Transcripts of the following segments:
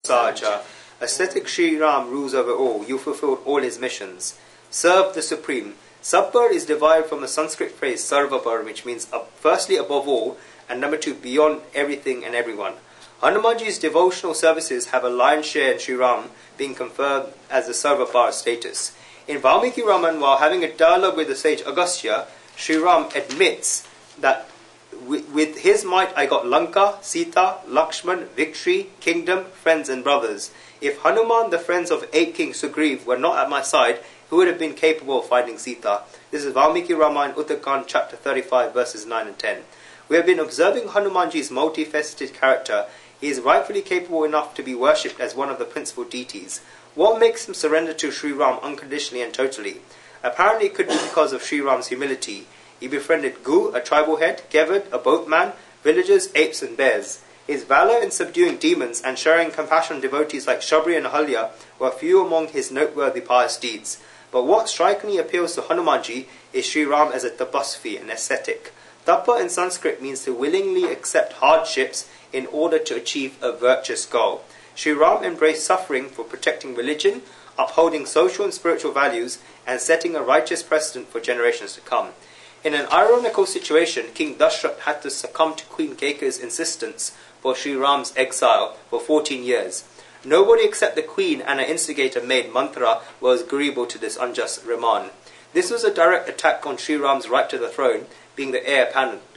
Sājā. Ascetic Sri Ram rules over all. You fulfilled all his missions. Serve the Supreme. Sabbar is derived from the Sanskrit phrase sarvabar, which means firstly above all, and number two beyond everything and everyone. Hanumanji's devotional services have a lion's share in Sri Ram being conferred as the sarvabar status. In Valmiki Raman, while having a dialogue with the sage Agastya, Sri Ram admits that with his might I got Lanka, Sita, Lakshman, victory, kingdom, friends and brothers. If Hanuman, the friends of 8 King Sugriv, were not at my side, who would have been capable of finding Sita? This is Valmiki Ramayana, Uttarakhand, chapter 35, verses 9 and 10. We have been observing Hanumanji's multifaceted character. He is rightfully capable enough to be worshipped as one of the principal deities. What makes him surrender to Sri Ram unconditionally and totally? Apparently it could be because of Sri Ram's humility. He befriended Gu, a tribal head, Gevad, a boatman, villagers, apes and bears. His valour in subduing demons and sharing compassion on devotees like Shabri and Ahalya were few among his noteworthy pious deeds. But what strikingly appeals to Hanumanji is Sri Ram as a tapasvī, an ascetic. Tapa in Sanskrit means to willingly accept hardships in order to achieve a virtuous goal. Sri Ram embraced suffering for protecting religion, upholding social and spiritual values, and setting a righteous precedent for generations to come. In an ironical situation, King Dashrath had to succumb to Queen Kaike's insistence for Sri Ram's exile for 14 years. Nobody except the Queen and her instigator maid Manthara was agreeable to this unjust remand. This was a direct attack on Sri Ram's right to the throne, being the heir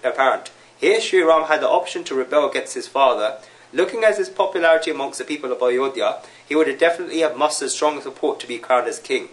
apparent. Here Sri Ram had the option to rebel against his father. Looking at his popularity amongst the people of Ayodhya, he would definitely have mustered strong support to be crowned as king.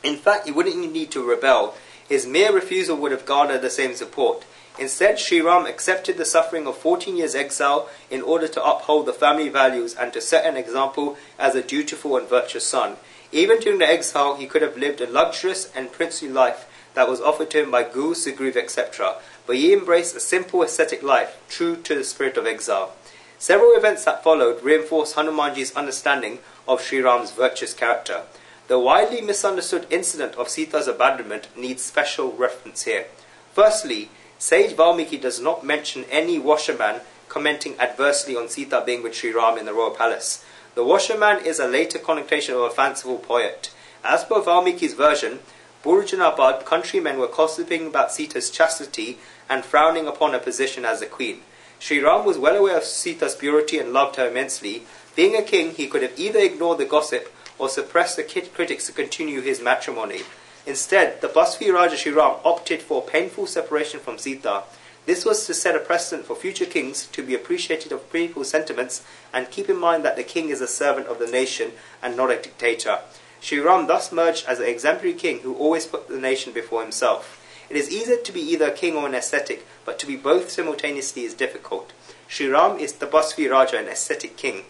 In fact, he wouldn't even need to rebel. His mere refusal would have garnered the same support. Instead, Sri Ram accepted the suffering of 14 years' exile in order to uphold the family values and to set an example as a dutiful and virtuous son. Even during the exile, he could have lived a luxurious and princely life that was offered to him by Gu, Sugriv, etc. But he embraced a simple ascetic life, true to the spirit of exile. Several events that followed reinforced Hanumanji's understanding of Sri Ram's virtuous character. The widely misunderstood incident of Sita's abandonment needs special reference here. Firstly, sage Valmiki does not mention any washerman commenting adversely on Sita being with Sri Ram in the royal palace. The washerman is a later connotation of a fanciful poet. As per Valmiki's version, Burjanabad countrymen were gossiping about Sita's chastity and frowning upon her position as a queen. Sri Ram was well aware of Sita's purity and loved her immensely. Being a king, he could have either ignored the gossip or suppress the critics to continue his matrimony. Instead, the tapasvī Rājā Sri Ram opted for painful separation from Sita. This was to set a precedent for future kings to be appreciative of people's sentiments and keep in mind that the king is a servant of the nation and not a dictator. Sri Ram thus emerged as an exemplary king who always put the nation before himself. It is easy to be either a king or an ascetic, but to be both simultaneously is difficult. Sri Ram is the tapasvī Rājā, an ascetic king.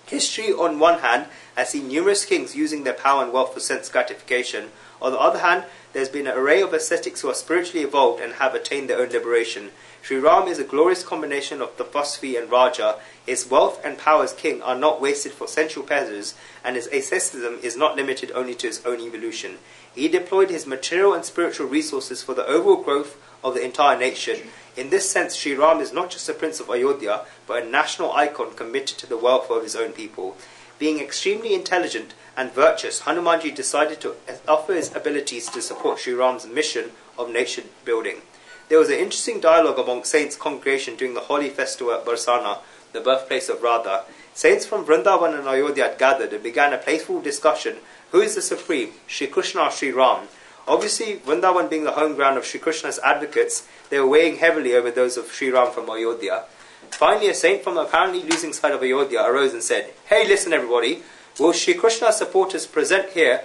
History, on one hand, has seen numerous kings using their power and wealth for sense gratification. On the other hand, there has been an array of ascetics who are spiritually evolved and have attained their own liberation. Sri Ram is a glorious combination of tapasvī and Rājā. His wealth and power as king are not wasted for sensual pleasures, and his asceticism is not limited only to his own evolution. He deployed his material and spiritual resources for the overall growth of the entire nation. In this sense, Sri Ram is not just a prince of Ayodhya, but a national icon committed to the welfare of his own people. Being extremely intelligent and virtuous, Hanumanji decided to offer his abilities to support Sri Ram's mission of nation building. There was an interesting dialogue among saints' congregation during the holy festival at Barsana, the birthplace of Radha. Saints from Vrindavan and Ayodhya had gathered and began a playful discussion. Who is the supreme, Shri Krishna or Sri Ram? Obviously, Vrindavan being the home ground of Shri Krishna's advocates, they were weighing heavily over those of Sri Ram from Ayodhya. Finally, a saint from the apparently losing side of Ayodhya arose and said, "Hey, listen everybody, will Shri Krishna's supporters present here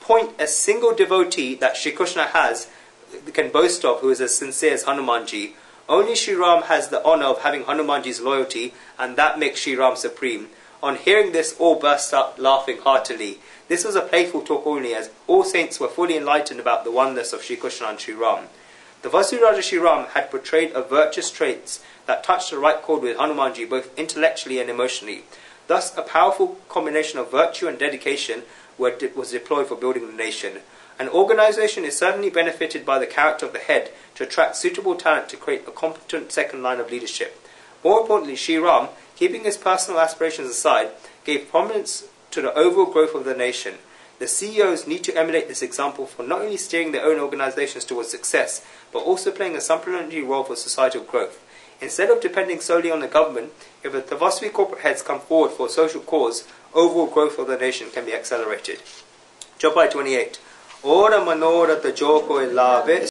point a single devotee that Shri Krishna can boast of who is as sincere as Hanumanji? Only Sri Ram has the honour of having Hanumanji's loyalty, and that makes Sri Ram supreme." On hearing this, all burst out laughing heartily. This was a playful talk only, as all saints were fully enlightened about the oneness of Shri Krishna and Sri Ram. The tapasvī Rājā Sri Ram had portrayed a virtuous traits that touched the right chord with Hanumanji both intellectually and emotionally. Thus, a powerful combination of virtue and dedication was deployed for building the nation. An organization is certainly benefited by the character of the head to attract suitable talent to create a competent second line of leadership. More importantly, Sri Ram, keeping his personal aspirations aside, gave prominence to the overall growth of the nation. The CEOs need to emulate this example for not only steering their own organizations towards success, but also playing a supplementary role for societal growth. Instead of depending solely on the government, if the tapasvī corporate heads come forward for a social cause, overall growth of the nation can be accelerated. Chaupai 28. Ora manora ta jokoi lave